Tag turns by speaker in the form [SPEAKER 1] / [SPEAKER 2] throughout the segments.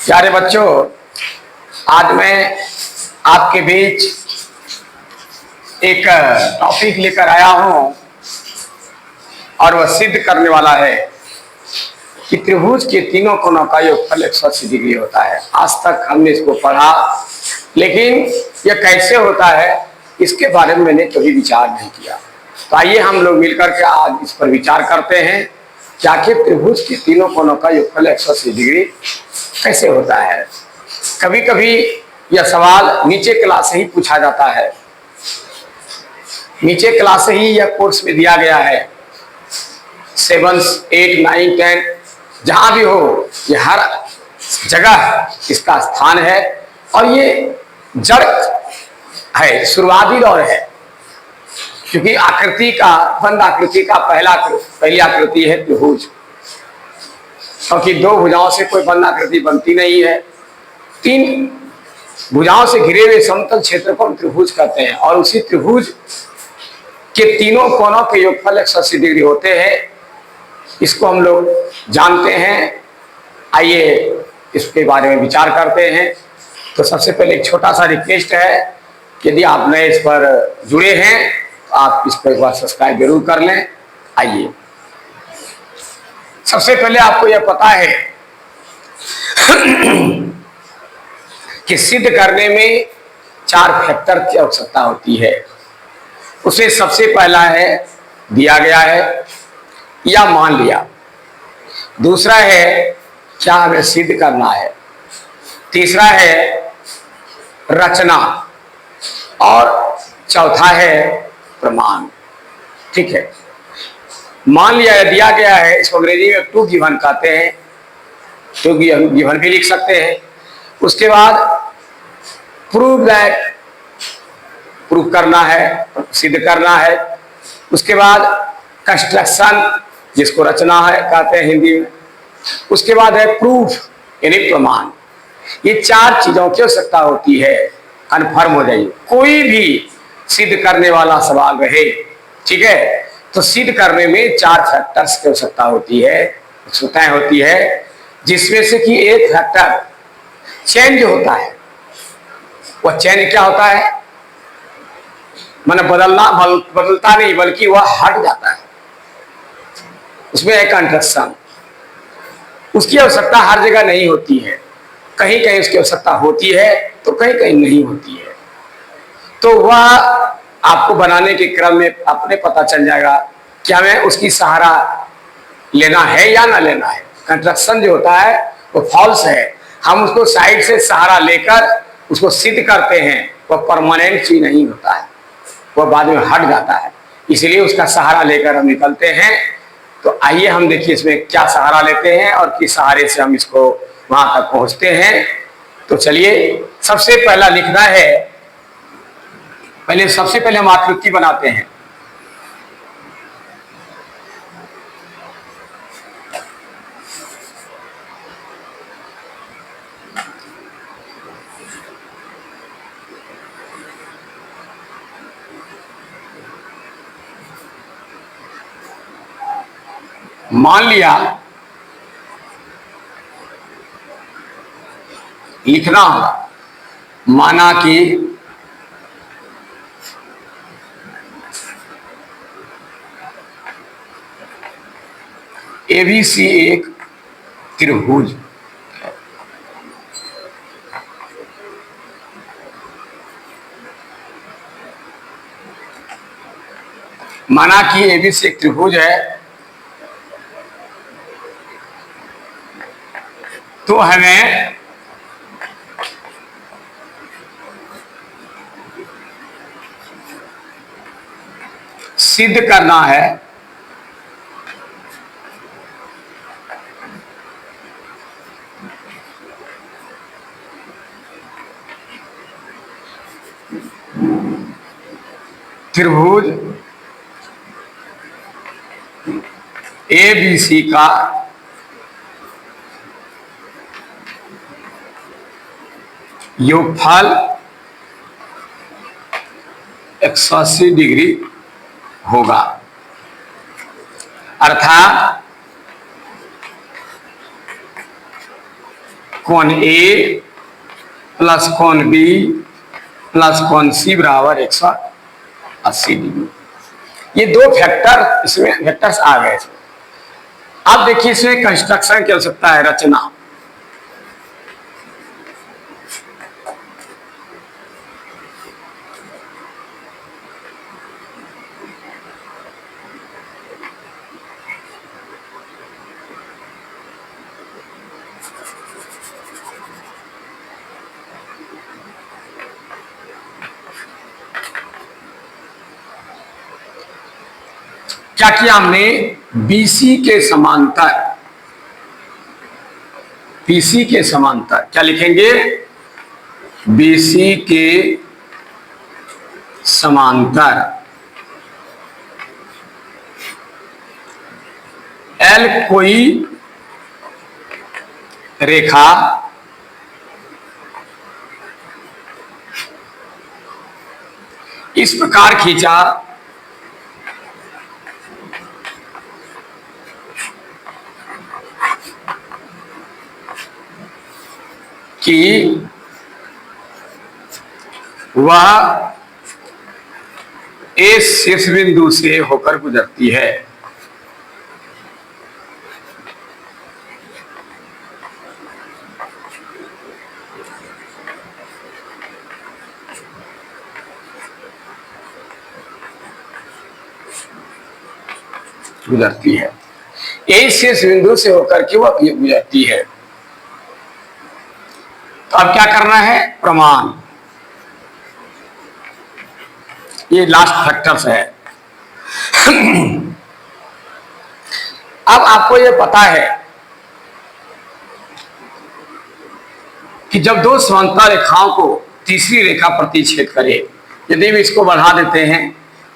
[SPEAKER 1] प्यारे बच्चों, आज मैं आपके बीच एक टॉपिक लेकर आया हूं और वह सिद्ध करने वाला है कि त्रिभुज के तीनों कोणों का योगफल 180 डिग्री होता है। आज तक हमने इसको पढ़ा, लेकिन यह कैसे होता है इसके बारे में मैंने कभी विचार नहीं किया। तो आइए हम लोग मिलकर के आज इस पर विचार करते हैं कि आखिर त्रिभुज के तीनों कोणों का योगफल 180 डिग्री कैसे होता है। कभी कभी यह सवाल नीचे क्लास से ही पूछा जाता है, नीचे क्लास से ही यह कोर्स में दिया गया है। 7, 8, 9, 10 जहां भी हो, ये हर जगह इसका स्थान है और ये जड़ है, शुरुआती दौर है। क्योंकि आकृति का, बंद आकृति का पहली आकृति है त्रिभुज, क्योंकि दो भुजाओं से कोई बंद आकृति बनती नहीं है। 3 भुजाओं से घिरे हुए समतल क्षेत्र को हम त्रिभुज कहते हैं और उसी त्रिभुज के तीनों कोणों के योगफल 180 डिग्री होते हैं। इसको हम लोग जानते हैं। आइए इसके बारे में विचार करते हैं। तो सबसे पहले एक छोटा सा रिक्वेस्ट है कि यदि आप नए इस पर जुड़े हैं तो आप इस पर एक बार सब्सक्राइब जरूर कर लें। आइए, सबसे पहले आपको यह पता है कि सिद्ध करने में 4 फैक्टर की आवश्यकता होती है। उसे सबसे पहला है दिया गया है या मान लिया, दूसरा है क्या हमें सिद्ध करना है, तीसरा है रचना और चौथा है प्रमाण। ठीक है, मान लिया, दिया गया है, इसको अंग्रेजी में टू गिवन कहते हैं, टू गिवन भी लिख सकते हैं। उसके बाद प्रूव दैट, प्रूव करना है, सिद्ध करना है। उसके बाद कंस्ट्रक्शन, जिसको रचना है कहते हैं हिंदी में। उसके बाद है प्रूफ यानी प्रमाण। ये 4 चीजों की आवश्यकता होती है। कन्फर्म हो जाइए, कोई भी सिद्ध करने वाला सवाल रहे, ठीक है, तो सिद्ध करने में 4 फैक्टर्स की आवश्यकता होती है, आवश्यकताएं होती है, जिसमें से कि एक फैक्टर चेंज होता है। वह चेंज क्या होता है, माने बदलता नहीं बल्कि वह हट जाता है। उसमें एक कंस्ट्रक्शन, उसकी आवश्यकता हर जगह नहीं होती है, कहीं कहीं उसकी आवश्यकता होती है तो कहीं कहीं नहीं होती है। तो वह आपको बनाने के क्रम में अपने पता चल जाएगा कि हमें उसकी सहारा लेना है या ना लेना है। कंस्ट्रक्शन जो होता है वो फॉल्स है, हम उसको साइड से सहारा लेकर उसको सिद्ध करते हैं, वह परमानेंट चीज नहीं होता है, वह बाद में हट जाता है। इसलिए उसका सहारा लेकर हम निकलते हैं। तो आइए हम देखिए इसमें क्या सहारा लेते हैं और किस सहारे से हम इसको वहां तक पहुंचते हैं। तो चलिए, सबसे पहला लिखना है, सबसे पहले हम आकृति बनाते हैं। मान लिया, लिखना होगा, माना कि ABC एक त्रिभुज, माना कि ABC एक त्रिभुज है, तो हमें सिद्ध करना है त्रिभुज ABC का योगफल 180 डिग्री होगा। अर्थात कोण ए प्लस कोण बी प्लस कोण सी बराबर 180 डिग्री। ये दो फैक्टर इसमें फैक्टर्स आ गए। अब देखिए इसमें कंस्ट्रक्शन की आवश्यकता है, रचना। क्या किया हमने, बीसी के समांतर, बीसी के समांतर क्या लिखेंगे, बीसी के समांतर एल कोई रेखा इस प्रकार खींचा कि वह इस शीर्ष बिंदु से होकर गुजरती है। गुजरती है, इस शीर्ष बिंदु से होकर के वह गुजरती है। तो अब क्या करना है, प्रमाण। ये लास्ट फैक्टर्स है। अब आपको ये पता है कि जब दो समांतर रेखाओं को तीसरी रेखा प्रतिच्छेद करे, यदि भी इसको बढ़ा देते हैं,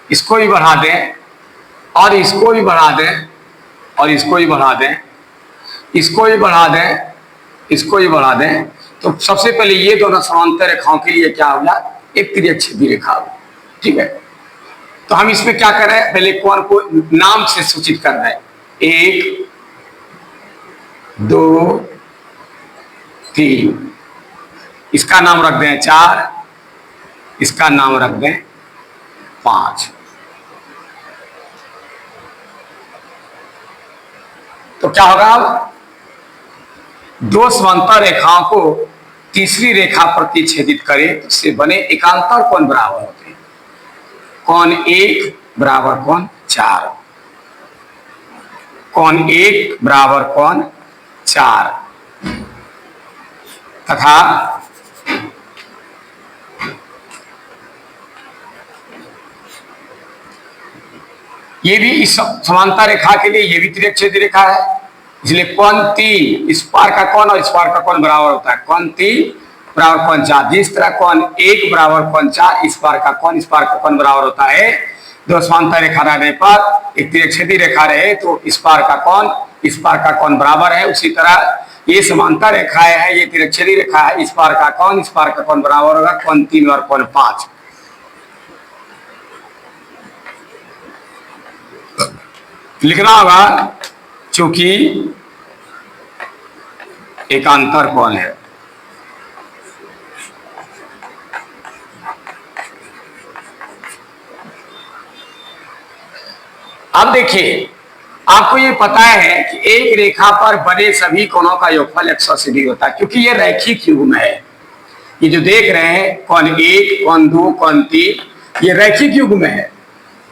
[SPEAKER 1] इसको भी बढ़ा दें और इसको भी बढ़ा दें और इसको भी बढ़ा दें, इसको भी बढ़ा दें, इसको भी बढ़ा दें, तो सबसे पहले ये दोनों समांतर रेखाओं के लिए क्या होगा, एक तिर्यक रेखा होगी। ठीक है, तो हम इसमें क्या कर रहे हैं, पहले कोण को नाम से सूचित कर रहे हैं, 1 2 3, इसका नाम रख दें 4, इसका नाम रख दें 5। तो क्या होगा, अब दो समांतर रेखाओं को तीसरी रेखा प्रतिच्छेदित करें, उससे बने एकांतर कोण बराबर होते हैं। कोण 1 बराबर कोण 4, कोण 1 बराबर कोण 4 तथा ये भी इस समांतर रेखा के लिए ये भी तिर्यक रेखा है, इसलिए कोण 3 इस पार का कोण और इस पार का कोण बराबर होता है। कोण 3 बराबर कोण 4, जिस तरह कोण 1 बराबर कोण 4 इस पार का कोण इस पार का कोण बराबर होता है। दो समांतर रेखा रहने पर एक तिर्यक रेखा रहे तो इस पार का कोण इस पार का कोण बराबर है। उसी तरह ये समांतर रेखाएं है, ये तिर्यक रेखा है, इस पार का कोण इस पार का कोण बराबर होगा, कोण 3 और कोण 5। लिखना होगा चूंकि एकांतर कोण है। अब देखिए, आपको ये पता है कि एक रेखा पर बने सभी कोणों का योगफल 180 डिग्री होता है, क्योंकि ये रैखिक युग्म है। ये जो देख रहे हैं कोण 1 कोण 2 कोण 3 ये रैखिक युग्म है।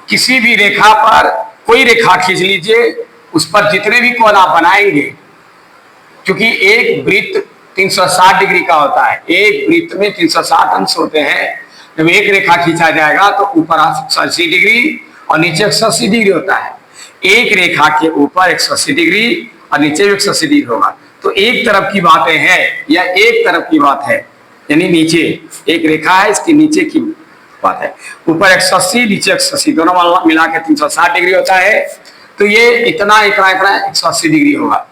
[SPEAKER 1] किसी भी रेखा पर कोई रेखा खींच लीजिए, उस पर जितने भी कोण आप बनाएंगे, क्योंकि एक वृत्त 360 डिग्री का होता है, एक वृत्त में 360 अंश होते हैं। जब एक रेखा खींचा जाएगा तो ऊपर 180 डिग्री और नीचे 180 डिग्री होता है। एक रेखा के ऊपर 180 डिग्री और नीचे भी 180 डिग्री होगा। तो एक तरफ की बातें हैं या एक तरफ की बात है, यानी नीचे एक रेखा है, इसके नीचे की बात है। ऊपर 180 नीचे 180 दोनों मिला के 360 डिग्री होता है। तो ये इतना इतना इतना 180 डिग्री होगा।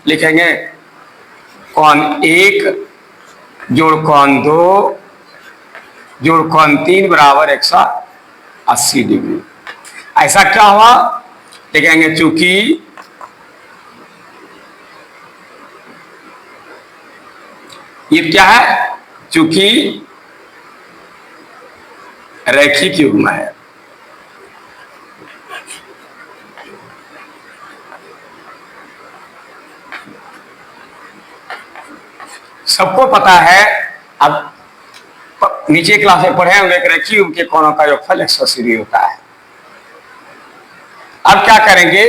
[SPEAKER 1] लिखेंगे कोण 1 जोड़ कोण 2 जोड़ कोण 3 बराबर 180 डिग्री। ऐसा क्या हुआ, लिखेंगे चूंकि ये क्या है? चूंकि रैखिक युग्म है। सबको पता है, अब नीचे क्लास में पढ़े होंगे कि रैखिक युग्म के कोणों का योगफल 180 डिग्री होता है। अब क्या करेंगे,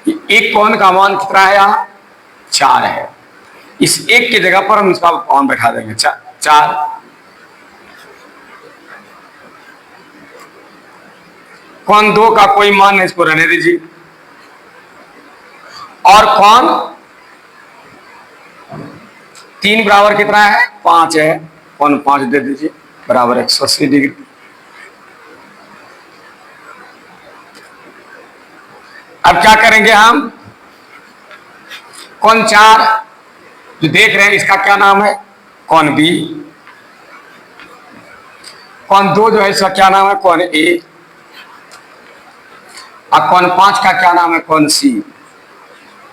[SPEAKER 1] एक कोण का मान कितना है? यहां 4 है। इस एक की जगह पर हम इसका मान बैठा देंगे 4। कोण 2 का कोई मान नहीं, इसको रहने दीजिए। और कोण 3 बराबर कितना है? 5 है। कोण 5 दे दीजिए, बराबर 180 डिग्री। अब क्या करेंगे हम? कोण 4 जो देख रहे हैं, इसका क्या नाम है? कोण बी। कोण 2 जो है, इसका क्या नाम है? कोण ए। और कोण 5 का क्या नाम है? कोण सी,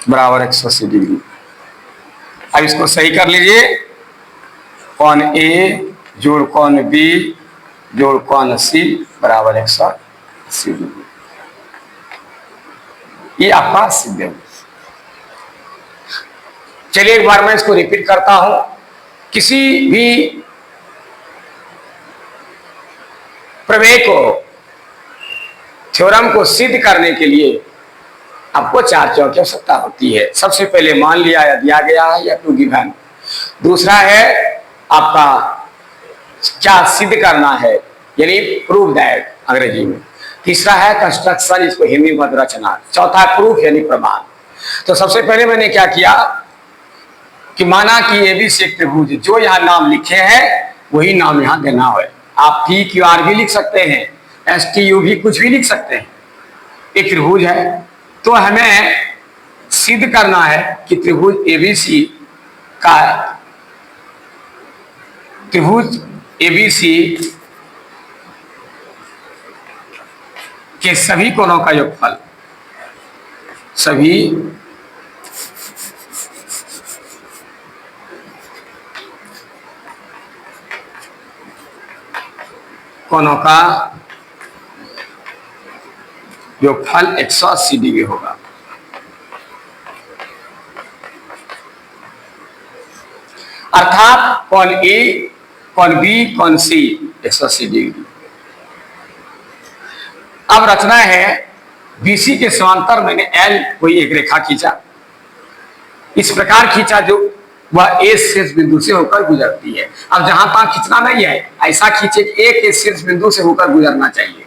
[SPEAKER 1] बराबर 180 डिग्री। अब इसको सही कर लीजिए। कोण ए जोड़ कोण बी जोड़ कोण सी बराबर 180 डिग्री। ये आपका सिद्ध है। चलिए एक बार मैं इसको रिपीट करता हूं। किसी भी प्रमेय को, थ्योरम को सिद्ध करने के लिए आपको 4 चीजों की आवश्यकता होती है। सबसे पहले मान लिया या दिया गया है या टू गिवन। दूसरा है आपका क्या सिद्ध करना है, यानी प्रूव दैट अंग्रेजी में। तीसरा है कंस्ट्रक्शन, इसको हिंदी में रचना। चौथा है प्रूफ यानी प्रमाण। तो सबसे पहले मैंने क्या किया कि माना कि एबीसी एक त्रिभुज, जो यहाँ नाम लिखे हैं वही नाम यहाँ देना है। आप पी क्यू आर भी लिख सकते हैं, एस टी यू भी कुछ भी लिख सकते हैं। एक त्रिभुज है, तो हमें सिद्ध करना है कि त्रिभुज एबीसी का, त्रिभुज एबीसी के सभी कोणों का योगफल, सभी कोणों का योगफल 180 डिग्री होगा। अर्थात कोण ए, कोण बी, कोण सी 180 डिग्री। अब रचना है, बीसी के समांतर मैंने एल कोई एक रेखा खींचा, इस प्रकार खींचा जो वह ए शीर्ष बिंदु से होकर गुजरती है। अब जहां तक खींचना नहीं है, ऐसा खींचे कि एक के शीर्ष बिंदु से होकर गुजरना चाहिए।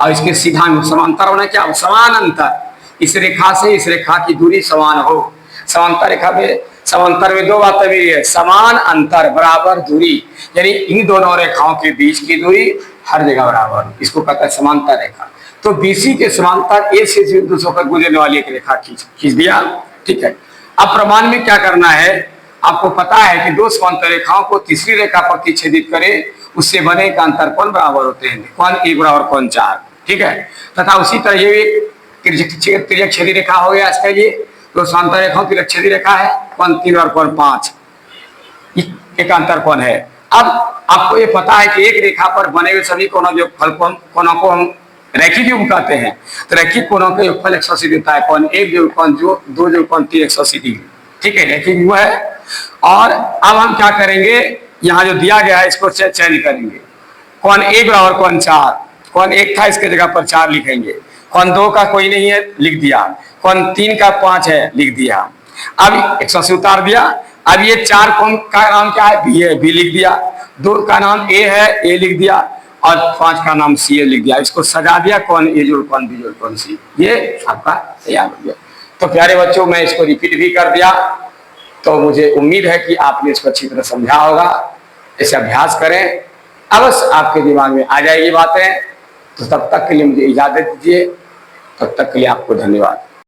[SPEAKER 1] और इसके सीधा समांतर होना क्या हो? समान अंतर। इस रेखा से इस रेखा की दूरी समान हो। समांतर रेखा में, समांतर में 2 बातें भी है, समान अंतर बराबर दूरी, यानी इन दोनों रेखाओं के बीच की दूरी हर जगह बराबर, इसको कहता है समांतर रेखा। तो बीसी के समांतर ए शीर्ष बिंदु से होकर गुजरने वाली एक रेखा खींच दिया। ठीक है। अब प्रमाण में क्या करना है? आपको पता है कि 2 समांतर रेखाओं को तीसरी रेखा पर प्रतिच्छेदित करे, उससे बने का अंतर कोण बराबर होते हैं, कोण 1 बराबर कोण 4। ठीक है। तथा उसी तरह ये तिर्यकछेदी रेखा हो गया इसका, ये 2 समांतर रेखाओं की तिर्यकछेदी रेखा है, कोण 3 और कोण 5 एक अंतर कोण है। अब आपको ये पता है कि एक रेखा पर बने हुए सभी कोणों कोणों को हम रैखिक युग्म कहते हैं। तो रैखिक कोणों का योगफल 180 देता है। कोण 1 जोड़ कोण 2 जोड़ कोण 3 180 डिग्री। ठीक है, रैखिक युग्म है। और अब हम क्या करेंगे, यहाँ जो दिया गया है इसको चेंज करेंगे। कोण 1 बराबर कोण 4, कोण 1 था इसके जगह पर 4 लिखेंगे। कोण 2 का कोई नहीं है, लिख दिया। कोण 3 का 5 है, लिख दिया। अब 180 उतार दिया। अब ये 4 कोण का नाम क्या है? बी है, बी लिख दिया। 2 का नाम ए है, ए लिख दिया। और 5 का नाम सी ए लिख दिया। इसको सजा दिया, कोण ए जोड़ कोण बी जोड़ कोण सी, ये आपका तैयार हो गया। तो प्यारे बच्चों, मैं इसको रिपीट भी कर दिया, तो मुझे उम्मीद है कि आपने इसको अच्छी तरह समझा होगा। इसे अभ्यास करें, अवश्य आपके दिमाग में आ जाएगी बातें। तो तब तक के लिए मुझे इजाजत दीजिए। तब तक के लिए आपको धन्यवाद।